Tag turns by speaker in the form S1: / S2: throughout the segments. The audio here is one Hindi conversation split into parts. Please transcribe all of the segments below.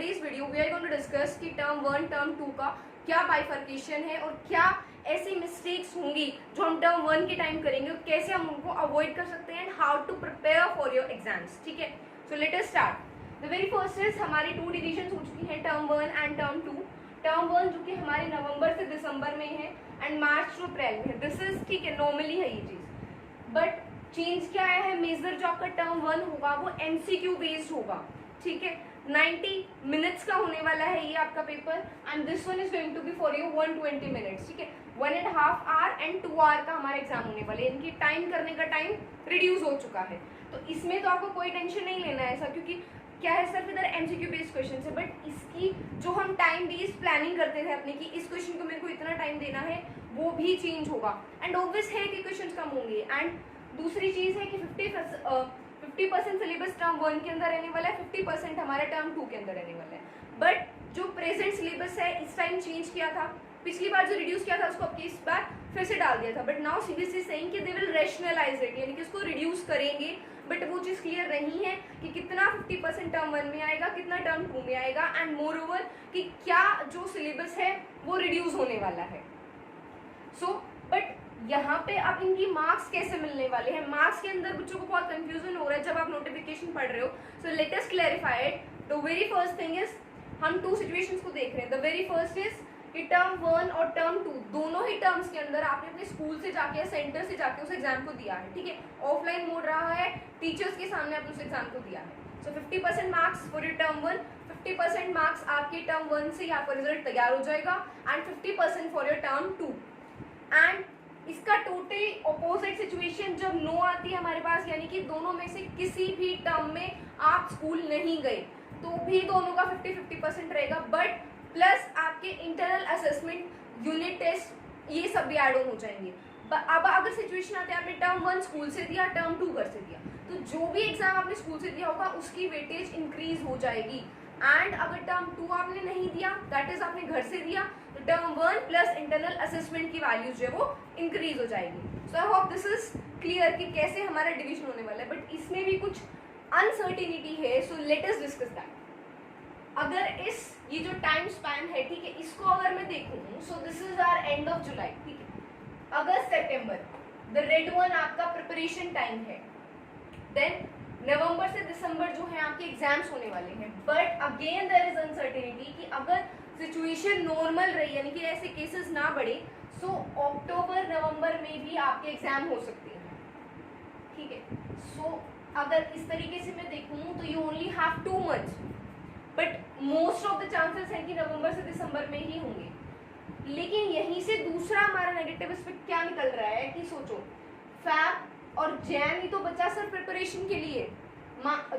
S1: today's video we are going to discuss कि टर्म 1 टर्म 2 का क्या बाइफर्केशन है और क्या ऐसी मिस्टेक्स होंगी जो हम टर्म 1 के टाइम करेंगे और कैसे हम उनको अवॉइड कर सकते हैं and how to prepare for your exams. ठीक है, so let us start. The very first is हमारी 2 डिविजन हो चुकी हैं, टर्म 1 एंड टर्म 2. टर्म 1 जो कि हमारे नवंबर से दिसंबर में है एंड मार्च टू अप्रैल में है. दिस इज ठीक है, नॉर्मली है ये चीज, बट चेंज क्या आया है, मेजर जो आपका टर्म 1 होगा वो एमसीक्यू बेस्ड होगा. ठीक है, 90 मिनट्स का होने वाला है ये आपका paper and this one is going to be for you 120 minutes. ठीक है, 1.5 आवर एंड 2 आवर का हमारा एग्जाम होने वाला है. इनकी टाइम करने का टाइम रिड्यूस हो चुका है, तो इसमें तो आपको कोई टेंशन नहीं लेना है ऐसा, क्योंकि क्या है सिर्फ इधर एमसीक्यू बेस्ड क्वेश्चन है. बट इसकी जो हम टाइम बेस्ड प्लानिंग करते थे अपने की इस क्वेश्चन को मेरे को इतना टाइम देना है, वो भी चेंज होगा. एंड ऑब्वियस है कि क्वेश्चन कम होंगे. एंड दूसरी चीज है कि 50% सिलेबस टर्म 1 के अंदर रहने वाला है, 50% हमारे टर्म 2 के अंदर रहने वाला है. बट जो प्रेजेंट सिलेबस है इस टाइम चेंज किया था, पिछली बार जो रिड्यूस किया था उसको अब इस बार फिर से डाल दिया था. बट नाउ सीबीएसई सेइंग कि दे विल रैशनलाइज इट, यानी कि इसको रिड्यूस करेंगे. बट वो चीज क्लियर नहीं है कि कितना 50% टर्म 1 में आएगा, कितना टर्म 2 में आएगा, एंड मोर ओवर कि क्या जो सिलेबस है वो रिड्यूस होने वाला है. सो बट यहाँ पे अब इनकी मार्क्स कैसे मिलने वाले हैं, मार्क्स के अंदर बच्चों को बहुत कंफ्यूजन हो रहा है जब आप नोटिफिकेशन पढ़ रहे हो. सो let us clarify it. The very first thing is हम 2 सिचुएशंस को देख रहे हैं. द वेरी फर्स्ट इज कि टर्म 1 और टर्म 2 दोनों ही टर्म्स के अंदर आपने अपने स्कूल से जाके या सेंटर से जाके उस एग्जाम को दिया है. ठीक है, ऑफलाइन मोड रहा है, टीचर्स के सामने आपने उस एग्जाम को दिया है. सो 50% marks for your term 1, 50% marks आपके टर्म 1 से आपका रिजल्ट तैयार हो जाएगा and 50% for your term 2. And इसका टोटल ऑपोजिट सिचुएशन जब नो आती है हमारे पास, यानी कि दोनों में से किसी भी टर्म में आप स्कूल नहीं गए, तो भी दोनों का 50-50% रहेगा. बट प्लस आपके इंटरनल असेसमेंट, यूनिट टेस्ट, ये सब भी एड ऑन हो जाएंगे. अब अगर सिचुएशन आती है आपने टर्म 1 स्कूल से दिया, टर्म 2 घर से दिया, तो जो भी एग्जाम आपने स्कूल से दिया होगा उसकी वेटेज इंक्रीज हो जाएगी. एंड अगर टर्म 2 आपने नहीं दिया, दैट इज आपने घर से दिया, तो टर्म 1 प्लस इंटरनल असेसमेंट की वैल्यूज जो है वो इंक्रीज हो जाएगी. So I hope this is clear कि कैसे हमारा डिवीजन होने वाला है. बट इसमें भी कुछ अनसर्टिनिटी है, so let us discuss that. अगर इस ये जो टाइम स्पैन है, ठीक है, इसको अगर मैं देखूं, so this is our end of July. ठीक है, अगस्त सितंबर, द रेड वन आपका प्रिपरेशन टाइम है. देन नवंबर से दिसंबर जो है आपके एग्जाम्स होने वाले हैं. But again there is uncertainty कि अगर सिचुएशन नॉर्मल रही, यानी कि ऐसे केसेस ना बढ़े, सो अक्टूबर नवंबर में भी आपके एग्जाम हो सकते हैं. ठीक है, सो अगर इस तरीके से मैं देखूं तो you only have 2 months, but most of the chances है कि नवंबर से दिसंबर में ही होंगे. लेकिन यहीं से दूसरा हमारा नेगेटिव एस्पेक्ट क्या निकल रहा है कि सोचो, फैब और जैन ही तो बचा सिर्फ प्रिपरेशन के लिए.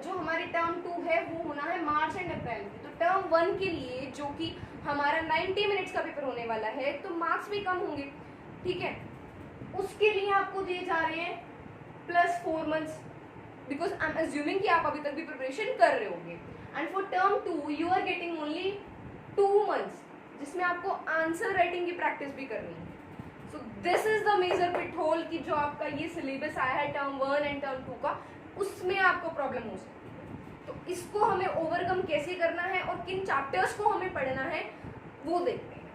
S1: जो हमारी टर्म 2 है वो होना है मार्च एंड अप्रैल में. तो टर्म 1 के लिए जो कि हमारा 90 मिनट्स का पेपर होने वाला है, तो मार्क्स भी कम होंगे. ठीक है, उसके लिए आपको दिए जा रहे हैं plus 4 months, because I am assuming कि आप अभी तक भी प्रिपरेशन कर रहे होंगे. And for term 2 you are getting only 2 months, जिसमें आपको आंसर राइटिंग की प्रैक्टिस भी करनी है. So this is the major pit hole कि जो आपका ये सिलेबस आया है टर्म 1 एंड टर्म 2 का, उसमें आपको प्रॉब्लम हो सकती है. तो इसको हमें ओवरकम कैसे करना है और किन चैप्टर्स को हमें पढ़ना है वो देखते हैं.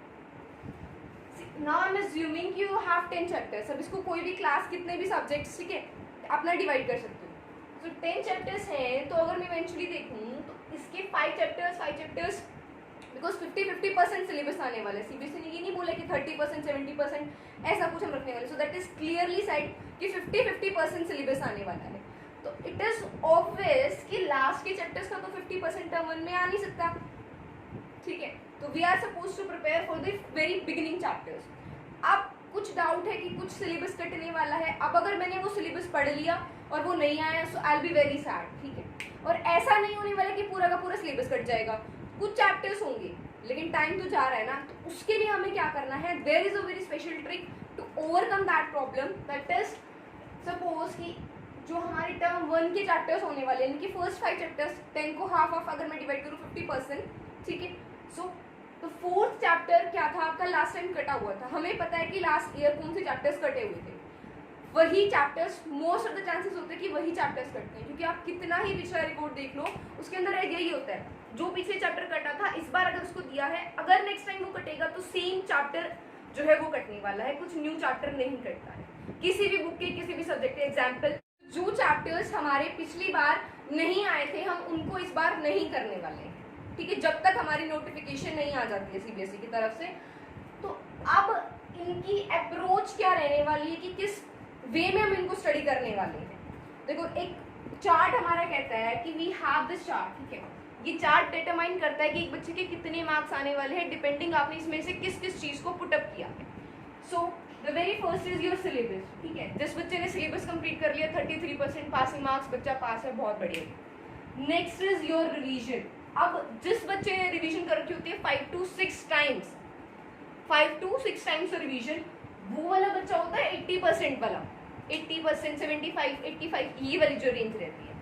S1: नाउ आई एम अज्यूमिंग कि यू हैव 10 चैप्टर्स. अब इसको कोई भी क्लास कितने भी सब्जेक्ट्स, ठीक है, अपना डिवाइड कर सकते हो. तो 10 चैप्टर्स हैं, तो अगर मैं इवेंचुअली देखूँ तो इसके 5 चैप्टर्स बिकॉज 50-50% सिलेबस आने वाला है. सीबीएसई ने ये नहीं बोला कि 30%, 70% ऐसा कुछ हम रखने वाले. सो दैट इज क्लियरली साइड कि 50-50% सिलेबस आने वाला है. तो इट इज ऑब्वियस कि लास्ट के चैप्टर्स का तो 50% टर्म 1 में आ नहीं सकता. ठीक है, तो we are suppose to prepare for the very beginning chapters. अब कुछ डाउट है कि कुछ सिलेबस कटने वाला है. अब अगर मैंने वो सिलेबस पढ़ लिया और वो नहीं आया, so I will be very sad. ठीक है, और ऐसा नहीं होने वाला कि पूरा का पूरा सिलेबस कट जाएगा. कुछ चैप्टर्स होंगे, लेकिन टाइम तो जा रहा है ना, तो उसके लिए हमें क्या करना है, there is a very special trick to overcome that problem. That is suppose कि जो हमारे टर्म 1 के चैप्टर्स होने वाले हैं, इनके फर्स्ट 5 चैप्टर्स, 10 को हाफ अगर मैं डिवाइड करूँ 50%. ठीक है, सो तो 4th चैप्टर क्या था आपका, लास्ट टाइम कटा हुआ था. हमें पता है कि लास्ट ईयर कौन से चैप्टर्स कटे हुए थे. वही chapters, most of the chances होते हैं कि वही चैप्टर्स कटते हैं, क्योंकि आप कितना ही पिछला रिकॉर्ड देख लो उसके अंदर यही होता है, जो पिछले चैप्टर कटा था इस बार अगर उसको दिया है, अगर नेक्स्ट टाइम वो कटेगा तो सेम चैप्टर जो है वो कटने वाला है, कुछ न्यू चैप्टर नहीं कटता है किसी भी बुक के किसी भी सब्जेक्ट के। एग्जाम्पल, जो चैप्टर्स हमारे पिछली बार नहीं आए थे हम उनको इस बार नहीं करने वाले हैं, ठीक है, जब तक हमारी नोटिफिकेशन नहीं आ जाती है सीबीएसई की तरफ से। तो अब इनकी अप्रोच क्या रहने वाली है कि किस वे में हम इनको स्टडी करने वाले हैं। देखो, एक चार्ट हमारा कहता है कि वी हैव दिस चार्ट, ठीक है, ये चार्ट डिटरमाइन करता है कि एक बच्चे के कितने मार्क्स आने वाले हैं डिपेंडिंग आपने इसमें से किस किस चीज को पुटअप किया है। So the very first is your syllabus, ठीक है, जिस बच्चे ने सिलेबस कंप्लीट कर लिया 33% पासिंग मार्क्स, बच्चा पास है, बहुत बढ़िया। Next is your revision. अब जिस बच्चे ने रिवीजन कर रखी होती है 5 to 6 times, 5 to 6 times revision, वो वाला बच्चा होता है 80% वाला, 80%, 75, 85, ये वाली जो रेंज रहती है।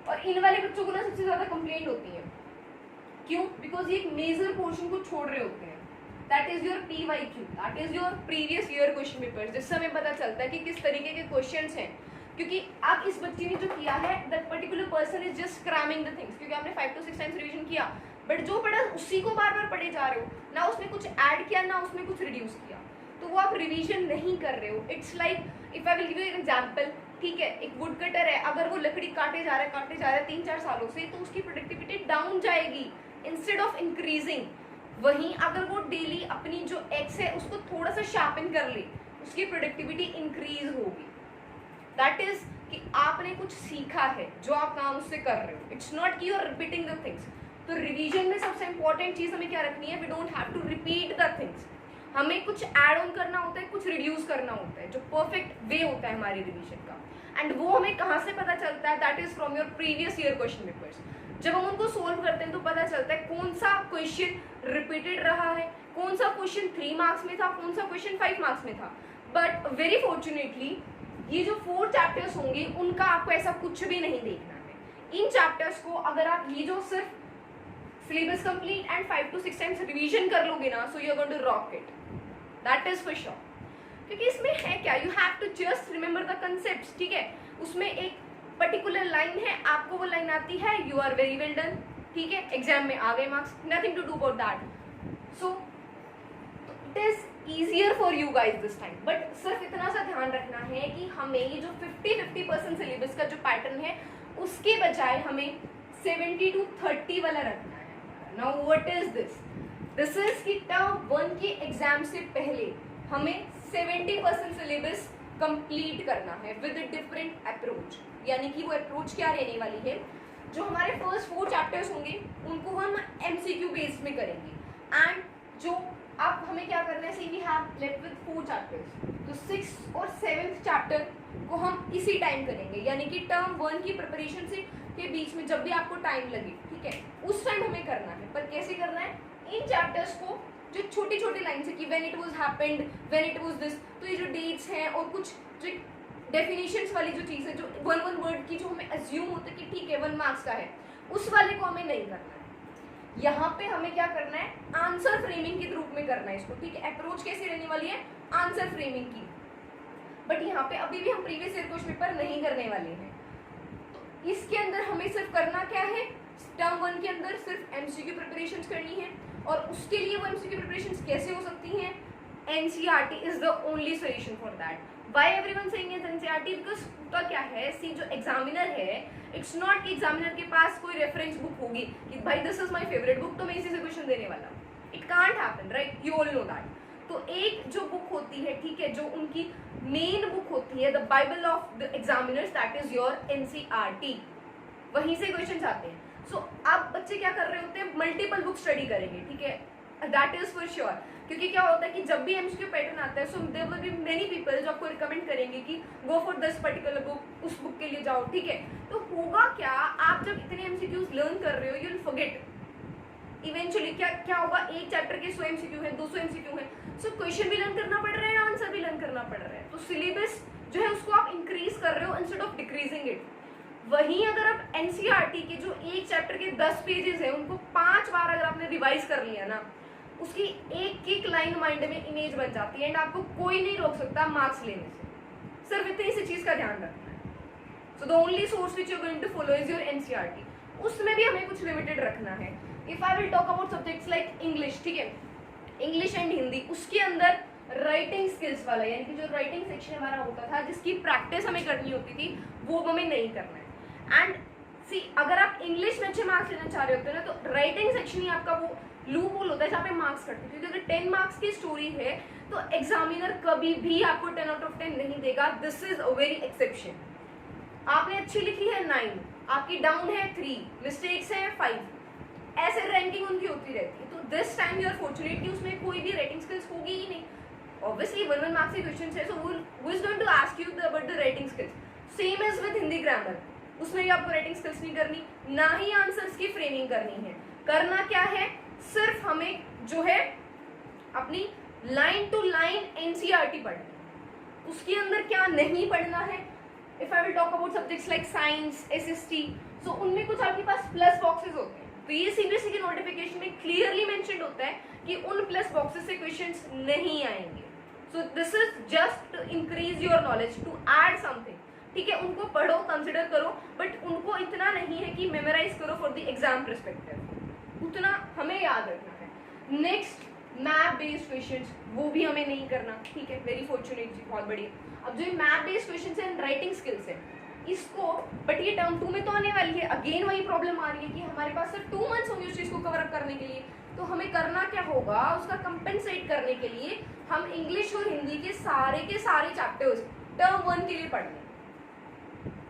S1: और इन वाले बच्चों को ना सबसे ज्यादा कंप्लेंट होती है, क्यों? बिकॉज ये एक मेजर पोर्शन को छोड़ रहे होते हैं। That is your PYQ, that is your previous year question paper, जिससे हमें पता चलता है कि किस तरीके के क्वेश्चंस हैं। क्योंकि आप इस बच्चे ने जो किया है, that particular person is just cramming the things, क्योंकि आपने 5 to 6 टाइम्स रिवीजन किया, बट जो पढ़ा उसी को बार बार पढ़े जा रहे हो, ना उसमें कुछ ऐड किया ना उसमें कुछ रिड्यूस किया, तो वो आप रिवीजन नहीं कर रहे हो। It's like, if I will give you an example, ठीक है, एक वुड कटर है, अगर वो लकड़ी काटे जा रहा है 3-4 सालों से, तो उसकी प्रोडक्टिविटी डाउन जाएगी इंस्टेड ऑफ इंक्रीजिंग। वहीं अगर वो डेली अपनी जो एक्स है उसको थोड़ा सा शार्पन कर ले, उसकी प्रोडक्टिविटी इंक्रीज होगी। दैट इज कि आपने कुछ सीखा है जो आप काम उससे कर रहे हो, इट्स नॉट कि you are repeating the things. तो रिवीजन में सबसे इंपॉर्टेंट चीज हमें क्या रखनी है, we don't have to repeat the things, हमें कुछ ऐड ऑन करना होता है, कुछ रिड्यूस करना होता है, जो परफेक्ट वे होता है हमारी रिवीजन का। एंड वो हमें कहाँ से पता चलता है, that is from your previous year question papers. जब हम उनको सोल्व करते हैं तो पता चलता है कौन सा क्वेश्चन रिपीटेड रहा है, कौन सा क्वेश्चन 3 मार्क्स में था, कौन सा क्वेश्चन 5 मार्क्स में था। बट वेरी फॉर्चुनेटली ये जो 4 चैप्टर्स होंगे उनका आपको ऐसा कुछ भी नहीं देखना है। इन चैप्टर्स को अगर आप ये जो सिर्फ syllabus complete and 5 to 6 times revision कर लोगे ना, so you are going to rock it, that is for sure. क्योंकि इसमें है क्या, you have to just remember the concepts, ठीक है, उसमें एक पर्टिकुलर लाइन है, आपको वो लाइन आती है, you are very well done, ठीक है, एग्जाम में आ गए marks, nothing to do about that. So it is easier for you guys this time. But सिर्फ इतना सा ध्यान रखना है कि हमें ये जो 50-50% सिलेबस का जो पैटर्न है उसके बजाय हमें 70 to 30 वाला रखना है। Now what is this, this is कि टर्म 1 के एग्जाम से पहले हमें 70% सिलेबस कंप्लीट करना है विद अ डिफरेंट अप्रोच। यानी कि वो अप्रोच क्या रहने वाली है, जो हमारे फर्स्ट 4 चैप्टर्स होंगे उनको हम MCQ बेस्ड में करेंगे, एंड जो अब हमें क्या करना है, see we have left with 4 chapters, तो 6th और 7th चैप्टर को हम इसी टाइम करेंगे, यानी कि टर्म 1 की प्रिपरेशन से के बीच में जब भी आपको टाइम लगे, ठीक है, उस टाइम हमें करना है। पर कैसे करना है, इन चैप्टर्स को जो छोटी छोटी लाइन है कि when it was happened, when it was this, तो ये जो डेट्स हैं और कुछ जो डेफिनेशंस वाली जो चीज़ है, जो 1 वर्ड की जो हमें अज्यूम होता है कि ठीक है 1 मार्क्स का है, उस वाले को हमें नहीं करना है। यहाँ पे हमें क्या करना है, आंसर फ्रेमिंग के रूप में करना है इसको, ठीक है। अप्रोच कैसी रहने वाली है, आंसर फ्रेमिंग की। बट यहाँ पे अभी भी हम प्रीवियस ईयर क्वेश्चन पेपर नहीं करने वाले हैं, तो इसके अंदर हमें सिर्फ करना क्या है, टर्म 1 के अंदर सिर्फ MCQ प्रिपरेशंस करनी है। और उसके लिए वो MCQ प्रिपरेशंस कैसे हो सकती हैं, NCERT is the only solution for that. Why everyone saying is NCERT, because उसका क्या है, सी जो एग्जामिनर है, इट्स नॉट कि एग्जामिनर के पास कोई रेफरेंस बुक होगी कि भाई this is my favourite book तो मैं इसी से क्वेश्चन देने वाला, it can't happen, right, you all know that. तो एक जो बुक होती है, ठीक है, जो उनकी मेन बुक होती है, the Bible of the examiners, that is your NCERT, वहीं से क्वेश्चन आते हैं। सो अब बच्चे क्या कर रहे होते हैं, मल्टीपल बुक स्टडी करेंगे, ठीक है, दैट इज फॉर श्योर। क्योंकि क्या होता है कि जब भी MCQ पैटर्न आता है, so there will be many people जो आपको रिकमेंड करेंगे कि go for this particular book, उस बुक के लिए जाओ, ठीक है। तो होगा क्या, आप जब इतने MCQs लर्न कर रहे हो, यू विल फॉरगेट इवेंचुअली। क्या होगा, एक चैप्टर के 100 MCQ है, 200 MCQ है, सो क्वेश्चन भी लर्न करना पड़ रहा है, आंसर भी लर्न करना पड़ रहा है। तो सिलेबस जो है उसको आप इंक्रीज कर रहे हो इंस्टेड ऑफ डिक्रीजिंग इट। वहीं अगर आप NCERT के जो एक चैप्टर के 10 पेजेस हैं, उनको 5 बार अगर आपने रिवाइज कर लिया ना, उसकी एक एक लाइन माइंड में इमेज बन जाती है, एंड आपको कोई नहीं रोक सकता मार्क्स लेने से। सिर्फ इतनी सी चीज का ध्यान रखना है. So the only source which you are going to follow is your NCERT. उसमें भी हमें कुछ लिमिटेड रखना है. If I will talk about subjects like English, ठीक है, इंग्लिश एंड हिंदी, उसके अंदर राइटिंग स्किल्स वाला यानी कि जो राइटिंग सेक्शन हमारा होता था जिसकी प्रैक्टिस हमें करनी होती थी वो हमें नहीं करना है. एंड सी अगर आप इंग्लिश में अच्छे मार्क्स लेना चाह रहे होते हो ना तो राइटिंग सेक्शन ही आपका वो लूप होल होता है जहाँ पे मार्क्स कटते हैं. क्योंकि अगर 10 मार्क्स की स्टोरी है तो एग्जामिनर कभी भी आपको 10 आउट ऑफ 10 नहीं देगा. This is a very exception. आपने अच्छी लिखी है 9, आपकी डाउन है 3, मिस्टेक्स है 5, ऐसे रैंकिंग उनकी होती रहती है. तो this time you are fortunate कि उसमें कोई भी राइटिंग स्किल्स होगी ही नहीं. ऑब्वियसली 1 मार्क्स के क्वेश्चन है, so who is going to ask you about the writing skills. Same as with Hindi grammar, उसमें भी आपको राइटिंग स्किल्स नहीं करनी, ना ही आंसर्स की फ्रेमिंग करनी है. करना क्या है, सिर्फ हमें जो है अपनी लाइन टू लाइन एनसीईआरटी पढ़नी है. उसके अंदर क्या नहीं पढ़ना है. If I will talk about subjects like science, SST, so उनमें कुछ आपके पास प्लस बॉक्सेस होते हैं. तो ये सीबीएसई के नोटिफिकेशन में क्लियरली मेंशन होता है कि उन प्लस बॉक्सेस से क्वेश्चंस नहीं आएंगे. So this is just to increase your knowledge, to add something. ठीक है, उनको पढ़ो, कंसिडर करो, बट उनको इतना नहीं है कि मेमोराइज करो फॉर द एग्जाम परस्पेक्टिव. उतना हमें याद रखना है. नेक्स्ट, मैप बेस्ड क्वेश्चंस, वो भी हमें नहीं करना. ठीक है, वेरी फॉर्चुनेट जी, बहुत बढ़िया. अब जो मैप बेस्ड क्वेश्चंस है, राइटिंग स्किल्स है, इसको बट ये टर्म 2 में तो आने वाली है. अगेन वही प्रॉब्लम आ रही है कि हमारे पास सिर्फ 2 मंथ्स होंगे उस चीज को कवर अप करने के लिए. तो हमें करना क्या होगा, उसका कंपेंसेट करने के लिए हम इंग्लिश और हिंदी के सारे चैप्टर्स टर्म 1 के लिए पढ़ लें.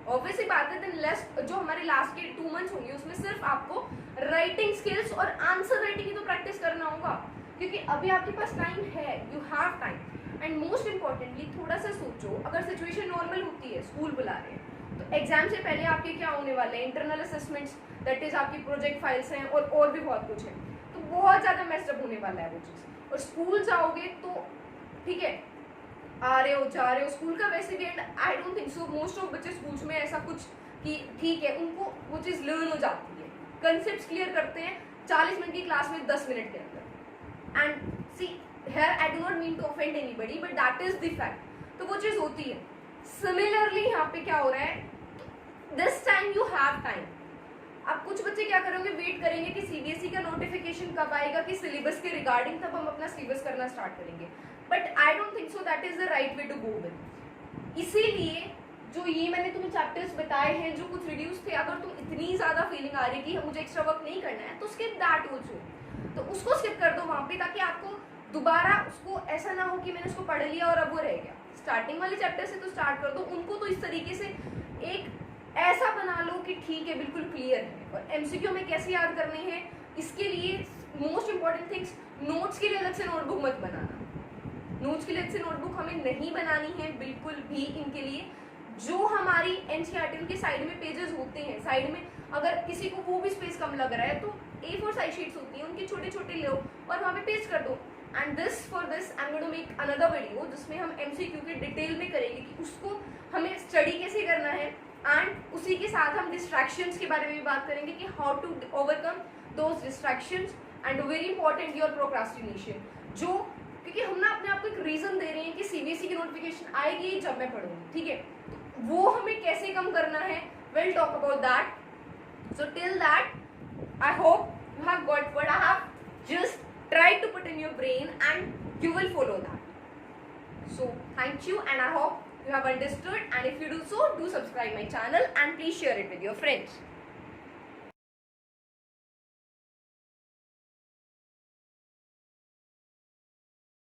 S1: ऑब्वियसली बात है, देन जो हमारे लास्ट के 2 मंथ्स होंगे उसमें सिर्फ आपको राइटिंग स्किल्स और आंसर राइटिंग की तो प्रैक्टिस करना होगा. क्योंकि अभी आपके पास टाइम है, you have time. And most importantly थोड़ा सा सोचो, अगर सिचुएशन नॉर्मल होती है, स्कूल बुला रहे हैं, तो एग्जाम से पहले आपके क्या होने वाले हैं, इंटरनल असेसमेंट्स, दैट इज आपकी प्रोजेक्ट फाइल्स हैं और भी बहुत कुछ है. तो बहुत ज़्यादा मेस्टअप होने वाला है वो चीज़. और स्कूल जाओगे तो ठीक है, आ रहे हो जा रहे हो, स्कूल का वैसे भी and I don't think so most of बच्चे स्कूल्स में ऐसा कुछ कि ठीक है उनको वो चीज़ लर्न हो जाती है. कंसेप्ट क्लियर करते हैं 40 मिनट की क्लास में 10 मिनट के अंदर. And see here I do not mean to offend anybody but that is the fact. तो वो चीज़ होती है. सिमिलरली यहाँ पे क्या हो रहा है, this time you have time. अब कुछ बच्चे क्या करेंगे, वेट करेंगे कि सीबीएसई का नोटिफिकेशन कब आएगा कि सिलेबस के रिगार्डिंग, तब हम अपना सिलेबस करना स्टार्ट करेंगे. But I don't think so that is the right way to go with. इसीलिए जो ये मैंने तुम्हें चैप्टर्स बताए हैं जो कुछ रिड्यूस थे, अगर तुम इतनी ज़्यादा फीलिंग आ रही है कि मुझे एक्स्ट्रा वर्क नहीं करना है तो स्किप दैट ऑल्सो. तो उसको स्किप कर दो वहाँ पे, ताकि आपको दोबारा उसको ऐसा ना हो कि मैंने उसको पढ़ लिया और अब वो रह गया. स्टार्टिंग वाले चैप्टर से तो स्टार्ट कर दो उनको. तो इस तरीके से एक ऐसा बना लो कि ठीक है, बिल्कुल क्लियर है. और एमसीक्यू में कैसे याद करने हैं, इसके लिए मोस्ट इंपॉर्टेंट थिंग्स, नोट्स के लिए अलग से नोटबुक मत बनाना. नोट्स के लिए अलग से नोटबुक हमें नहीं बनानी है बिल्कुल भी. इनके लिए जो हमारी एनसीईआरटी के साइड में पेजेस होते हैं, साइड में अगर किसी को वो भी स्पेस कम लग रहा है तो A4 साइज शीट्स होती हैं, उनके छोटे छोटे लो और वहाँ पे पेस्ट कर दो. And this for this I am going to make another video जिसमें हम एमसीक्यू के डिटेल में करेंगे कि उसको हमें स्टडी कैसे करना है. एंड उसी के साथ हम डिस्ट्रैक्शंस के बारे में भी बात करेंगे कि how to overcome those distractions. And very important your procrastination, जो क्योंकि हम ना अपने आप को एक रीजन दे रहे हैं कि सीबीएसई की नोटिफिकेशन आएगी जब मैं पढ़ूंगी. ठीक है, तो वो हमें कैसे कम करना है, will talk about that. So till that I hope you have got what I have just tried to put in your brain and you will follow that. So thank you and I hope you have understood, and if you do so, do subscribe my channel and please share it with your friends.